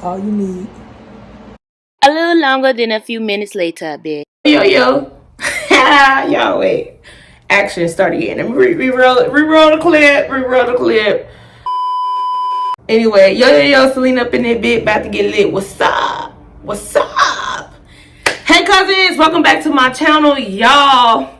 all you need. A little longer than a few minutes later, I bet. Yo. Y'all wait. Action started again. Let me re-roll the clip. Anyway, yo, Salina up in that bit, about to get lit. What's up? Hey cousins, welcome back to my channel, y'all.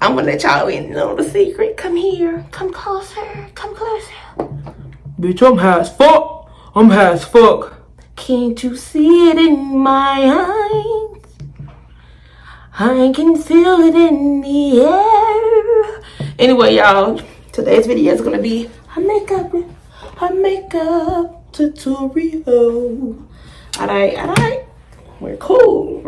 I'm gonna let y'all in on the secret. Come here, come closer. Bitch, I'm high as fuck. Can't you see it in my eyes? I can feel it in the air. Anyway, y'all, today's video is gonna be a makeup tutorial. Alright. We're cool.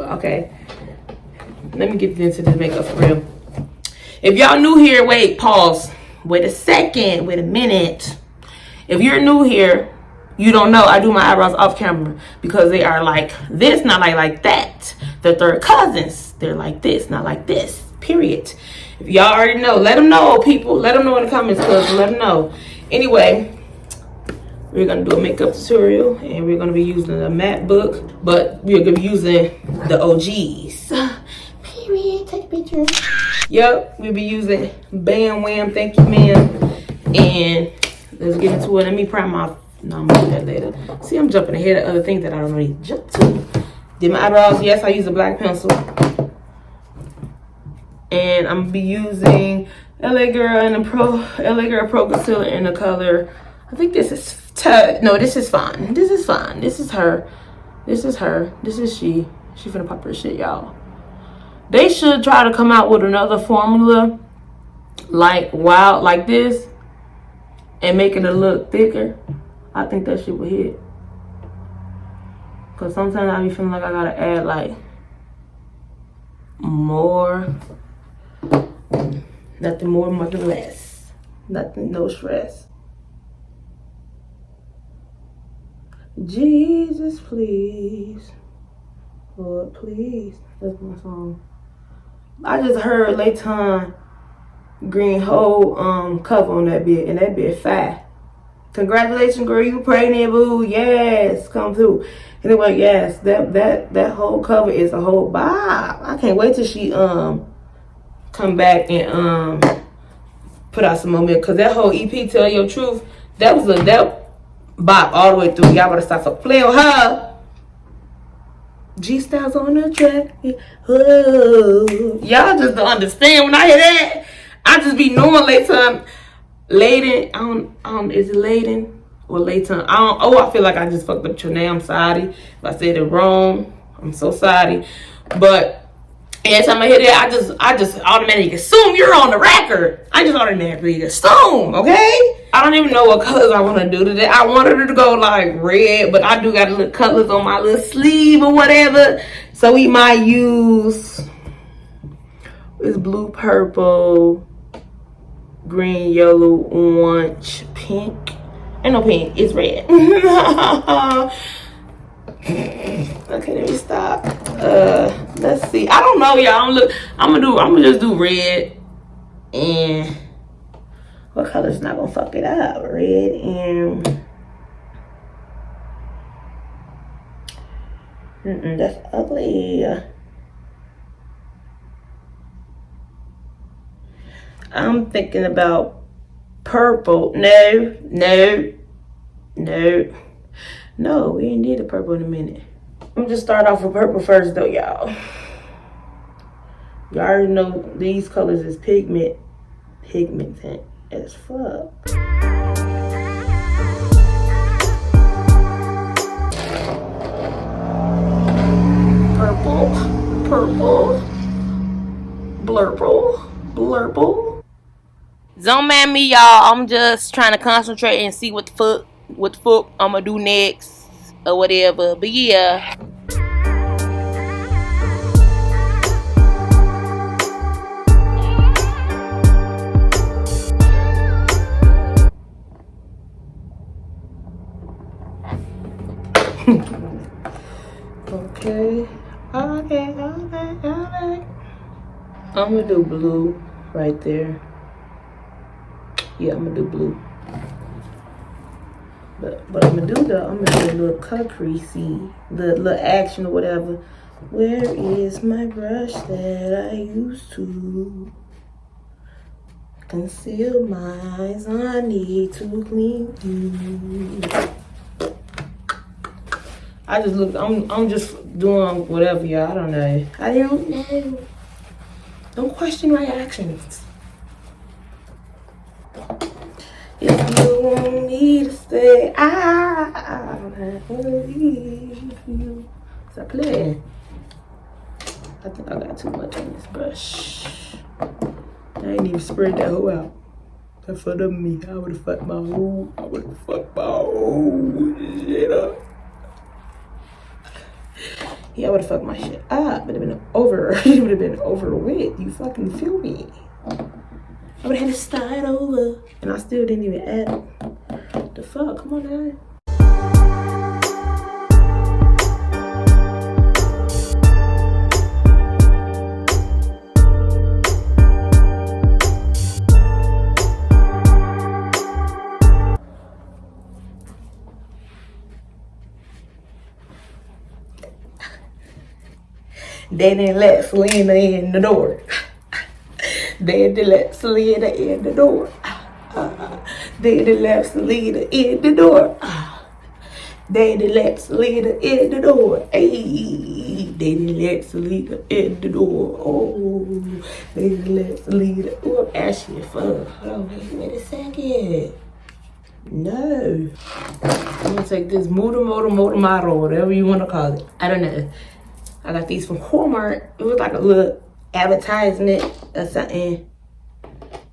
Okay. Let me get into this makeup for real. If y'all new here, wait, pause. Wait a second. Wait a minute. If you're new here, you don't know I do my eyebrows off camera because they are like this, not like that. They're third cousins. They're like this, not like this. Period. If y'all already know, let them know, people. Let them know in the comments, cuz. Let them know. Anyway, we're gonna do a makeup tutorial, and we're gonna be using a matte book, but we're gonna be using the OGs. Period. Take a picture. Yep, we'll be using Bam Wham. Thank you, ma'am. And let's get into it. Let me prime my. No, I'm gonna do that later. See, I'm jumping ahead of other things that I don't really jump to. Did my eyebrows? Yes, I use a black pencil. And I'm gonna be using LA Girl Pro Concealer in the color. I think this is no, this is fine. This is her. This is she. She finna pop her shit, y'all. They should try to come out with another formula like wild like this and making it look thicker. I think that shit would hit. Cause sometimes I be feeling like I gotta add like more. Nothing more, nothing less. Nothing, no stress. Jesus, please. Lord, please. That's my song. I just heard Layton Green whole cover on that bit, and that bit fat. Congratulations, girl, you pregnant, boo. Yes, come through. Anyway, yes, that whole cover is a whole vibe. I can't wait till she come back and put out some more milk, cause that whole EP, Tell Your Truth, that bop all the way through. Y'all better stop playing with her. G-Styles on the track. Oh. Y'all just don't understand when I hear that. I just be knowing Layton. I don't, is it Layton or Layton? I feel like I just fucked up your name. I'm sorry if I said it wrong. I'm so sorry. But every time I hear that, I just automatically assume you're on the record. I just automatically assume, okay? I don't even know what colors I want to do today. I wanted her to go like red, but I do got little colors on my little sleeve or whatever. So we might use this blue, purple, green, yellow, orange, pink. Ain't no pink, it's red. Okay, let me stop. Let's see. I don't know, y'all. I'm gonna just do red. And what color's not gonna fuck it up? Red and that's ugly. I'm thinking about purple. No, we ain't need a purple in a minute. I'm just start off with purple first though, y'all. Y'all already know these colors is pigmented as fuck. Purple, blurple. Don't mind me, y'all. I'm just trying to concentrate and see what the fuck I'm gonna do next or whatever. But yeah. Okay. I'm gonna do blue right there. Yeah, I'm gonna do blue. But I'm gonna do a little cut creasy, the little action or whatever. Where is my brush that I used to conceal my eyes? I need to clean you. I just look. I'm just doing whatever, y'all. I don't know. I don't know. Don't question my actions. If you want me to stay, I will leave you. Stop playing. I think I got too much on this brush. I ain't even spread that whole out. That's for them me. I would've fucked my whole shit up. Yeah, I would've fucked my shit up. It would've been over with. You fucking feel me? I would've had to start over. And I still didn't even add the fuck. Come on now. They didn't let Selena in the door. They didn't let Selena in the door. They didn't let Selena in the door. They didn't let Selena in the door. Hey, they didn't let Selena in the door. Oh, they didn't let Selena. Oh, I'm asking for. Hold on, wait a second. No. I'm gonna take this model, whatever you wanna call it. I don't know. I got these from Walmart. It was like a little advertisement or something.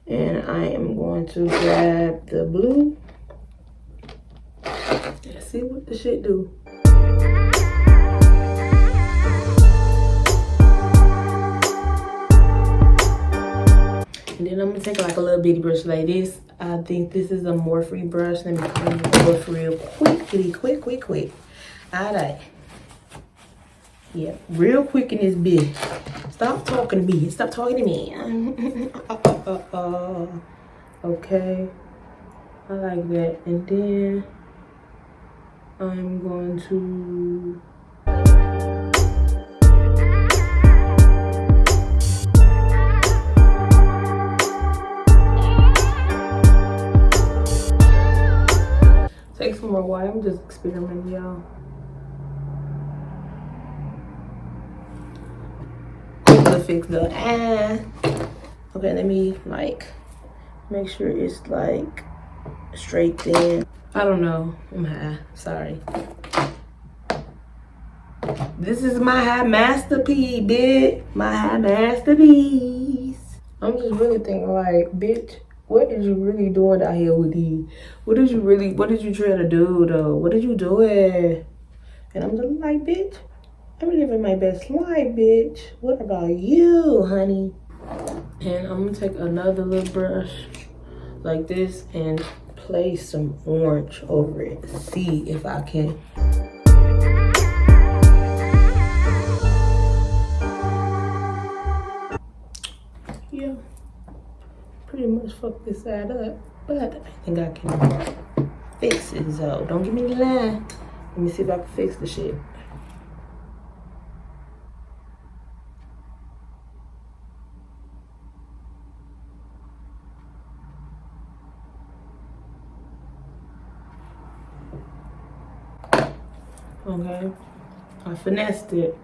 And I am going to grab the blue. Let's see what the shit do. And then I'm gonna take like a little bitty brush like this. I think this is a Morphe brush. Let me clean it off real quick. Alright. Yeah, real quick in this bitch. Stop talking to me. Stop talking to me. Okay. I like that. And then I'm going to take some more water. I'm just experimenting, y'all. To fix the okay, let me like make sure it's like straight in. I don't know. I'm high. Sorry. This is my high masterpiece, bitch. My high masterpiece. I'm just really thinking like, bitch, what is you really doing out here with these? What did you try to do though? What did you do it? And I'm just like, bitch, I'm living my best life, bitch. What about you, honey? And I'm gonna take another little brush like this and place some orange over it. See if I can. Yeah, pretty much fuck this side up, but I think I can fix it, so don't give me the line. Let me see if I can fix the shit. Okay, I finessed it.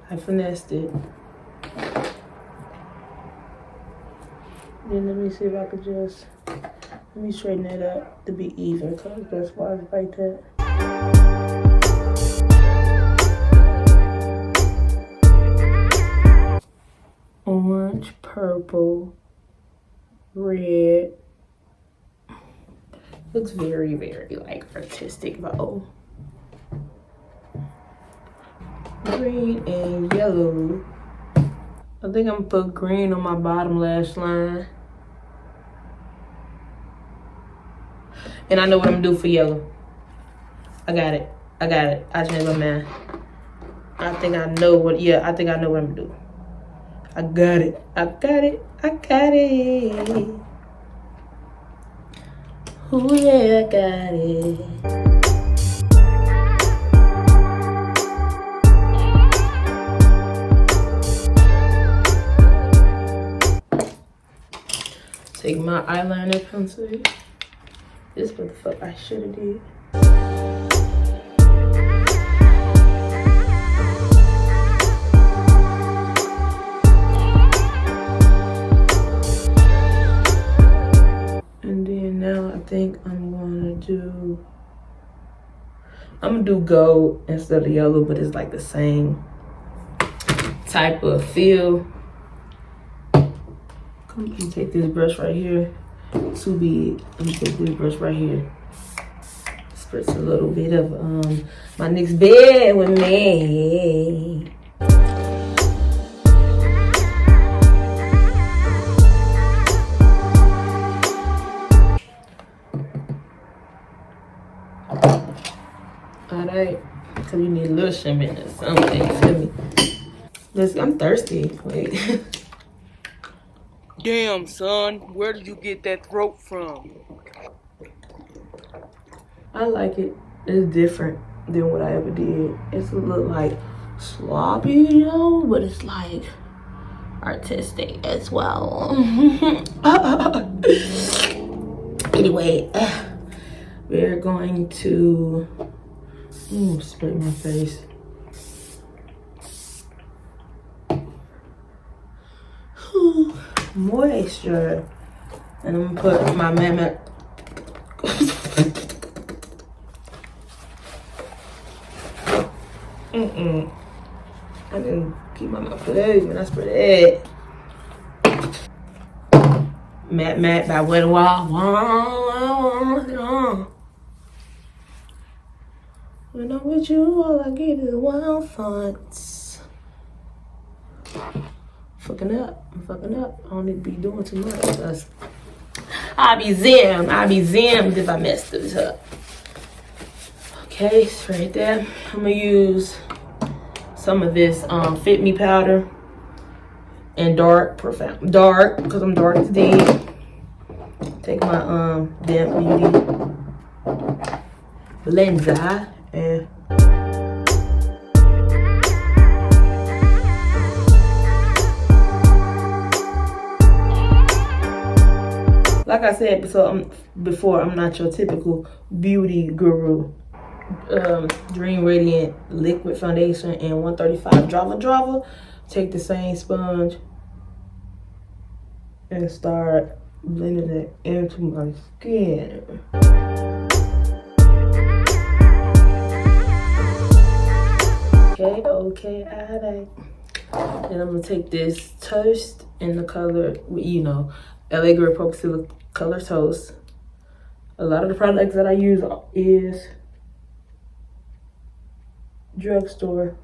Then let me see if I could just, let me straighten it up to be even, cause that's why it's like that. Orange, purple, red. Looks very, very like artistic, but oh. Green and yellow. I think I'm gonna put green on my bottom lash line. And I know what I'm gonna do for yellow. I got it. I changed my mind. I think I know what I'm gonna do. I got it. Oh yeah, I got it. Take my eyeliner pencil. This is what the fuck I should have did. And then now I think I'm gonna do gold instead of yellow, but it's like the same type of feel. Come on, take this brush right here. Too big. Let me take this brush right here. Spritz a little bit of my next bed with me. Alright, because you need a little shimmer or something. Feel me? Listen, I'm thirsty. Wait. Damn, son, where did you get that throat from? I like it. It's different than what I ever did. It's a little like sloppy, you know, but it's like artistic as well. Anyway, we're going to spray my face. Moisture. And I'm gonna put my mama. I didn't keep my mouth closed when I spray that. Matte by Wet n Wild. When I'm with you, all I get is wild thoughts. I'm fucking up. I don't need to be doing too much because I'll be zammed if I mess this up. Okay, it's right there. I'm gonna use some of this Fit Me powder and dark, because I'm dark today. Take my Damp Beauty blender and like I said before, I'm not your typical beauty guru. Dream Radiant Liquid Foundation and 135 Drava. Take the same sponge and start blending it into my skin. Okay, alright. Then I'm gonna take this Toast in the color, LA Girl Pro Color Toast. A lot of the products that I use is drugstore.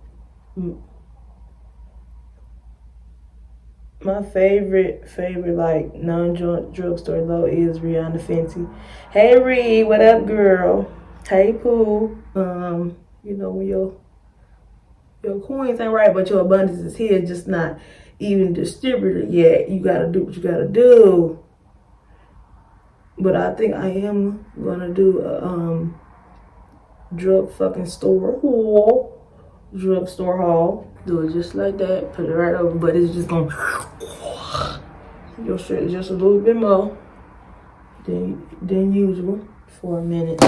My favorite like non-joint drugstore though is Rihanna Fenty. Hey Ree, what up girl? Hey Pooh. When your coins ain't right, but your abundance is here, just not even distributed yet. You gotta do what you gotta do. But I think I am gonna do a drugstore haul. Do it just like that. Put it right over, but it's just gonna your shit just a little bit more than usual for a minute.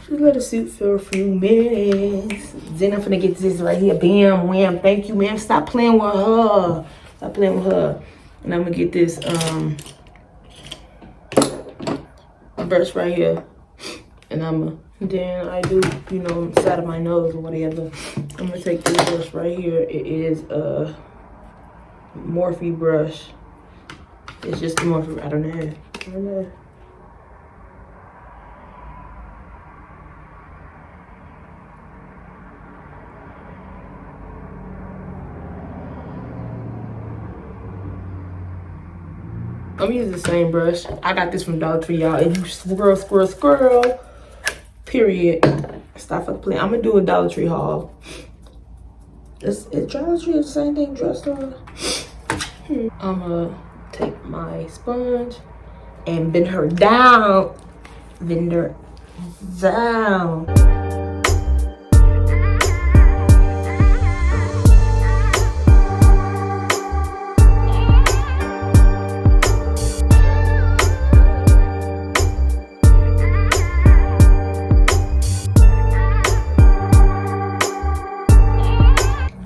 Just let it sit for a few minutes. Then I'm finna get this right here. Bam, wham. Thank you, ma'am. Stop playing with her. And I'm gonna get this brush right here. And then I do, side of my nose or whatever. I'm gonna take this brush right here. It is a Morphe brush. It's just a Morphe. I don't know. I'm using the same brush. I got this from Dollar Tree, y'all. If you squirrel, period. Stop fucking playing. I'm gonna do a Dollar Tree haul. Is Dollar Tree the same thing, drugstore? I'm gonna take my sponge and bend her down.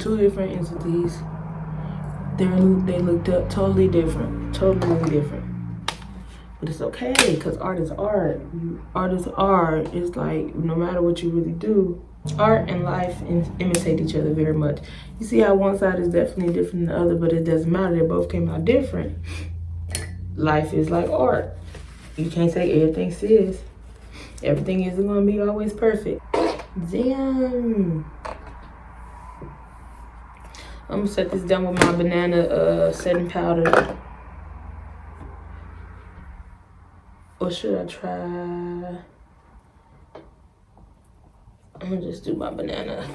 two different entities. They looked up totally different. But it's okay, because art is art. Art is art. It's like, no matter what you really do, art and life imitate each other very much. You see how one side is definitely different than the other, but it doesn't matter. They both came out different. Life is like art. You can't say everything serious. Everything isn't going to be always perfect. Damn. I'm going to set this down with my banana setting powder. Or should I try? I'm going to just do my banana.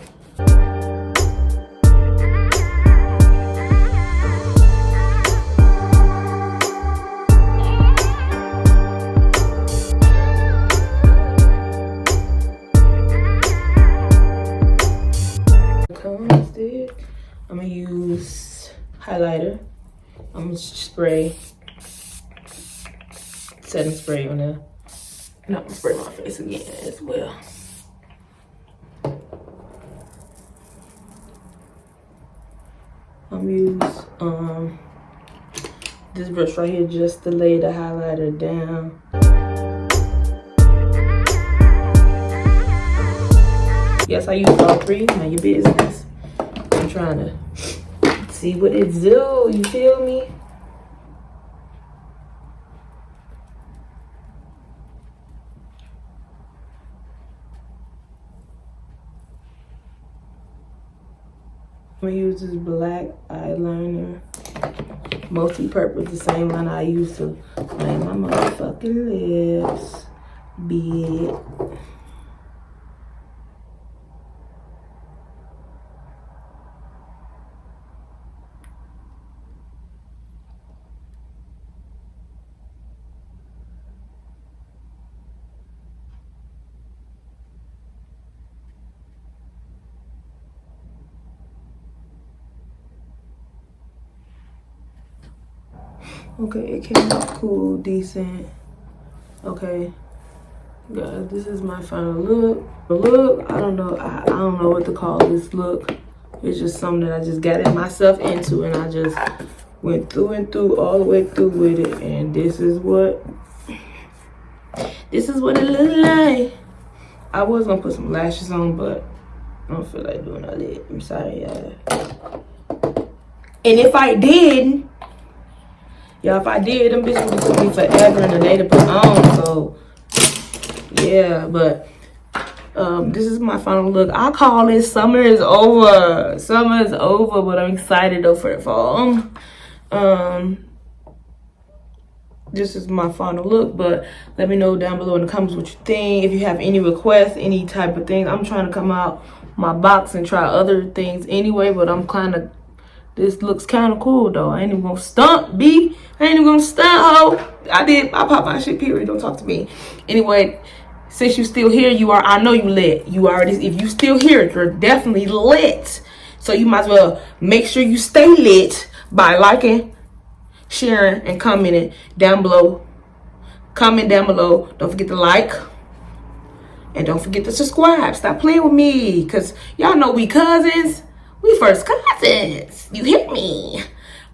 I'm gonna use highlighter. I'm gonna spray setting spray on there. And I'm gonna spray my face again as well. I'm gonna use this brush right here just to lay the highlighter down. Yes, I use all three. Mind your business. I'm trying to see what it do. You feel me? I'm gonna use this black eyeliner, multi-purpose, the same line I used to line my motherfucking lips. Big. Okay, it came out cool, decent. Okay, guys, this is my final look. The look, I don't know what to call this look. It's just something that I just got myself into, and I just went through and through, all the way through with it. And this is what it looked like. I was gonna put some lashes on, but I don't feel like doing all that. I'm sorry, y'all. And if I did, y'all, if I did, them bitches would took me forever and a day to put on. So, yeah, but this is my final look. I call it summer is over. Summer is over, but I'm excited though for the fall. This is my final look, but let me know down below in the comments what you think. If you have any requests, any type of things. I'm trying to come out my box and try other things anyway, but I'm kind of, this looks kind of cool though. I ain't even gonna stunt, B. I ain't even gonna stunt, ho. I pop my shit, period. Don't talk to me. Anyway, since you still here, I know you lit. You already, if you still here, you're definitely lit. So you might as well make sure you stay lit by liking, sharing, and commenting down below. Comment down below. Don't forget to like. And don't forget to subscribe. Stop playing with me. Because y'all know we cousins. We first cousins. You hit me.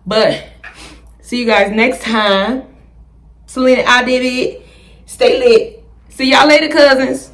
But see you guys next time. SALINA, I did it. Stay lit. See y'all later, cousins.